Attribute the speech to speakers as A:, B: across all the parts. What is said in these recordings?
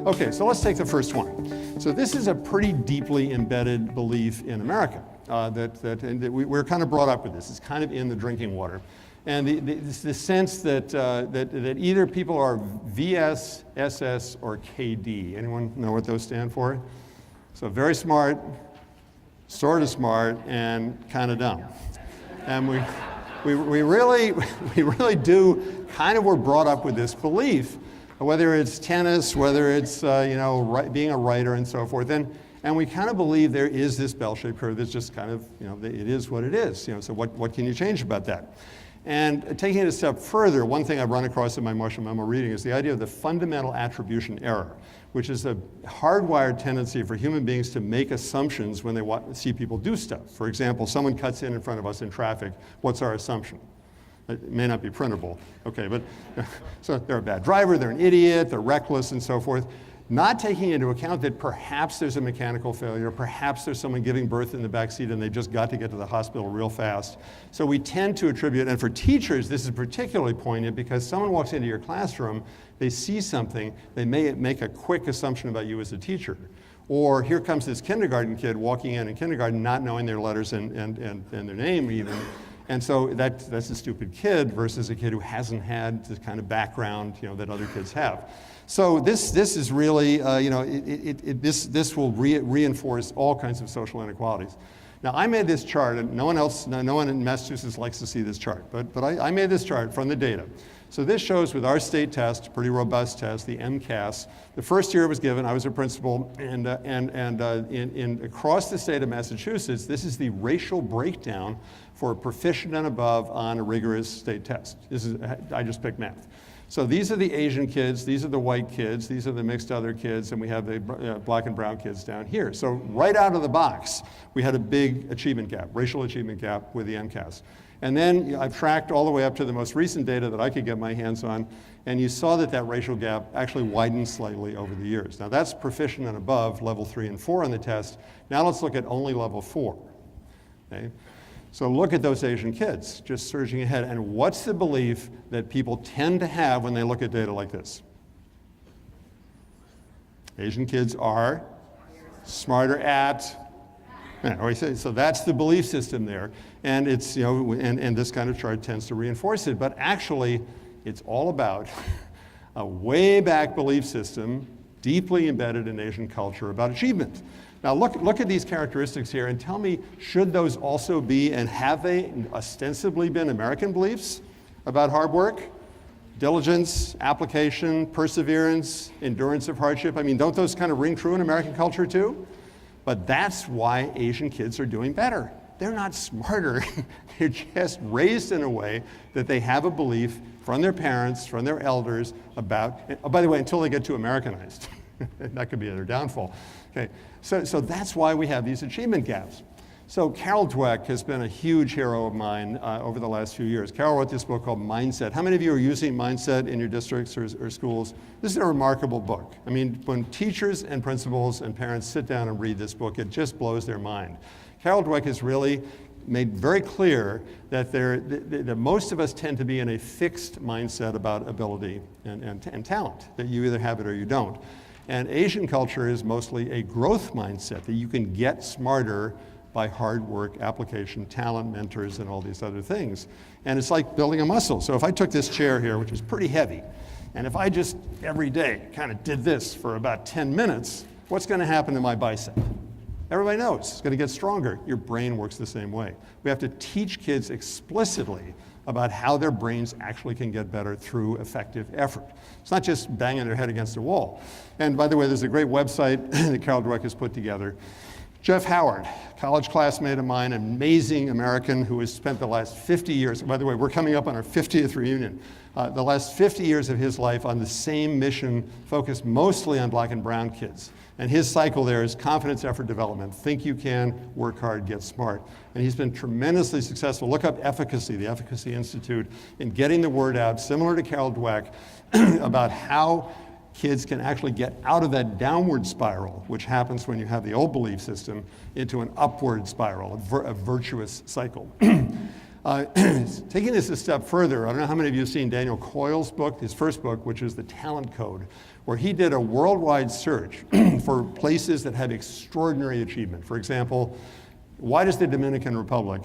A: Okay, so let's take the first one. So this is a pretty deeply embedded belief in America that we're kind of brought up with this. It's kind of in the drinking water. And the sense that either people are VS, SS, or KD. Anyone know what those stand for? So very smart, sort of smart, and kind of dumb. And we really do kind of were brought up with this belief, whether it's tennis, whether it's being a writer and so forth. And we kind of believe there is this bell-shaped curve that's just kind of, it is what it is. So what can you change about that? And taking it a step further, one thing I've run across in my Marshall Memo reading is the idea of the fundamental attribution error, which is a hardwired tendency for human beings to make assumptions when they see people do stuff. For example, someone cuts in front of us in traffic. What's our assumption? It may not be printable. Okay, but so they're a bad driver, they're an idiot, they're reckless, and so forth. Not taking into account that perhaps there's a mechanical failure, perhaps there's someone giving birth in the back seat and they just got to get to the hospital real fast. So we tend to attribute, and for teachers, this is particularly poignant because someone walks into your classroom, they see something, they may make a quick assumption about you as a teacher. Or here comes this kindergarten kid walking in kindergarten not knowing their letters and their name even. And so that's a stupid kid versus a kid who hasn't had the kind of background that other kids have. So this is really, this will reinforce all kinds of social inequalities. Now I made this chart, and no one in Massachusetts likes to see this chart, but I made this chart from the data. So this shows with our state test, pretty robust test, the MCAS. The first year it was given, I was a principal, and across the state of Massachusetts, this is the racial breakdown for proficient and above on a rigorous state test. I just picked math. So these are the Asian kids, these are the white kids, these are the mixed other kids, and we have the black and brown kids down here. So right out of the box, we had a big achievement gap, racial achievement gap with the MCAS. And then I've tracked all the way up to the most recent data that I could get my hands on, and you saw that racial gap actually widened slightly over the years. Now that's proficient and above, level 3 and 4 on the test. Now let's look at only level 4. Okay? So look at those Asian kids just surging ahead. And what's the belief that people tend to have when they look at data like this? Asian kids are smarter at. So that's the belief system there. And it's, and this kind of chart tends to reinforce it. But actually, it's all about a way back belief system deeply embedded in Asian culture about achievement. Now look at these characteristics here and tell me, should those also be, and have they ostensibly been American beliefs about hard work, diligence, application, perseverance, endurance of hardship? I mean, don't those kind of ring true in American culture too? But that's why Asian kids are doing better. They're not smarter, they're just raised in a way that they have a belief from their parents, from their elders about, by the way, until they get too Americanized. That could be their downfall. Okay, so that's why we have these achievement gaps. So Carol Dweck has been a huge hero of mine over the last few years. Carol wrote this book called Mindset. How many of you are using Mindset in your districts or schools? This is a remarkable book. I mean, when teachers and principals and parents sit down and read this book, it just blows their mind. Carol Dweck has really made very clear that that most of us tend to be in a fixed mindset about ability and talent, that you either have it or you don't. And Asian culture is mostly a growth mindset, that you can get smarter by hard work, application, talent, mentors, and all these other things. And it's like building a muscle. So if I took this chair here, which is pretty heavy, and if I just every day kind of did this for about 10 minutes, what's going to happen to my bicep? Everybody knows it's going to get stronger. Your brain works the same way. We have to teach kids explicitly about how their brains actually can get better through effective effort. It's not just banging their head against a wall. And by the way, there's a great website that Carol Dweck has put together. Jeff Howard, college classmate of mine, amazing American who has spent the last 50 years, by the way, we're coming up on our 50th reunion, the last 50 years of his life on the same mission, focused mostly on black and brown kids. And his cycle there is confidence, effort, development. Think you can, work hard, get smart. And he's been tremendously successful. Look up Efficacy, the Efficacy Institute, in getting the word out, similar to Carol Dweck, about how kids can actually get out of that downward spiral, which happens when you have the old belief system, into an upward spiral, a virtuous cycle. Taking this a step further, I don't know how many of you have seen Daniel Coyle's book, his first book, which is The Talent Code, where he did a worldwide search for places that had extraordinary achievement. For example, why does the Dominican Republic,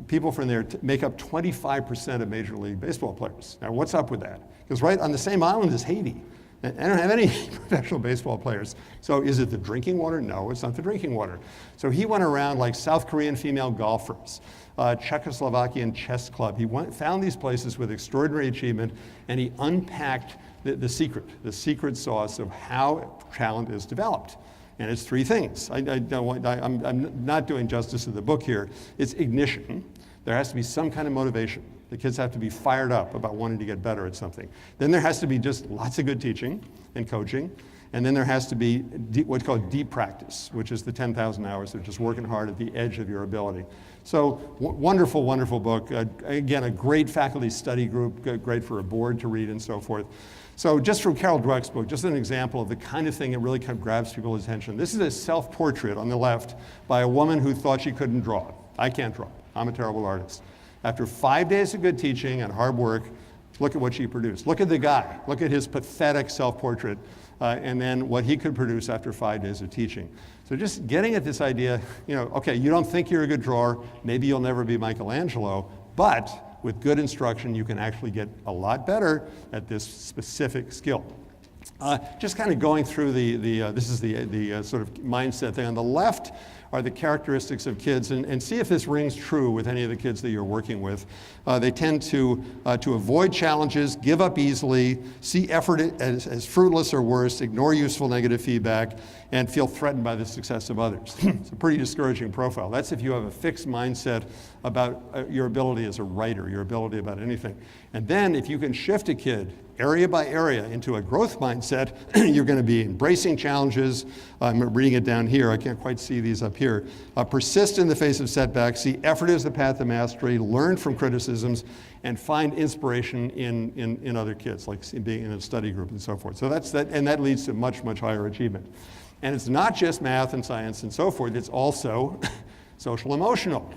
A: people from there make up 25% of Major League Baseball players? Now, what's up with that? Because right on the same island is Haiti. I don't have any professional baseball players. So is it the drinking water? No, it's not the drinking water. So he went around like South Korean female golfers, Czechoslovakian chess club. He found these places with extraordinary achievement, and he unpacked the secret sauce of how talent is developed. And it's three things. I'm not doing justice to the book here. It's ignition. There has to be some kind of motivation. The kids have to be fired up about wanting to get better at something. Then there has to be just lots of good teaching and coaching. And then there has to be what's called deep practice, which is the 10,000 hours of just working hard at the edge of your ability. So wonderful, wonderful book. Again, a great faculty study group, great for a board to read and so forth. So just from Carol Dweck's book, just an example of the kind of thing that really kind of grabs people's attention. This is a self-portrait on the left by a woman who thought she couldn't draw. I can't draw. I'm a terrible artist. After 5 days of good teaching and hard work, look at what she produced. Look at the guy. Look at his pathetic self-portrait, and then what he could produce after 5 days of teaching. So just getting at this idea, okay, you don't think you're a good drawer, maybe you'll never be Michelangelo, but with good instruction, you can actually get a lot better at this specific skill. Just kind of going through this is the sort of mindset thing. On the left are the characteristics of kids, and see if this rings true with any of the kids that you're working with. They tend to avoid challenges, give up easily, see effort as fruitless or worse, ignore useful negative feedback, and feel threatened by the success of others. It's a pretty discouraging profile. That's if you have a fixed mindset about your ability as a writer, your ability about anything. And then if you can shift a kid area by area into a growth mindset, you're going to be embracing challenges. I'm reading it down here. I can't quite see these up here. Persist in the face of setbacks, see effort as the path to mastery, learn from criticisms, and find inspiration in other kids, like being in a study group and so forth. So that's that, and that leads to much, much higher achievement. And it's not just math and science and so forth, it's also social emotional.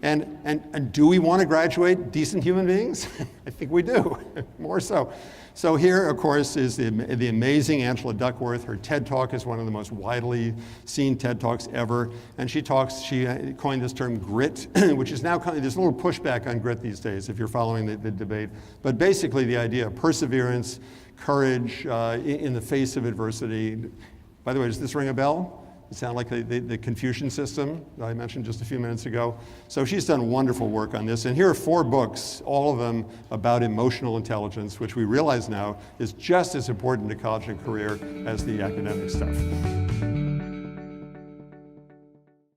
A: And do we want to graduate decent human beings? I think we do, more so. So here, of course, is the amazing Angela Duckworth. Her TED Talk is one of the most widely seen TED Talks ever. And she coined this term grit, which is now there's a little pushback on grit these days if you're following the debate. But basically the idea of perseverance, courage in the face of adversity. By the way, does this ring a bell? It sounds like the Confucian system that I mentioned just a few minutes ago. So she's done wonderful work on this. And here are 4 books, all of them about emotional intelligence, which we realize now is just as important to college and career as the academic stuff.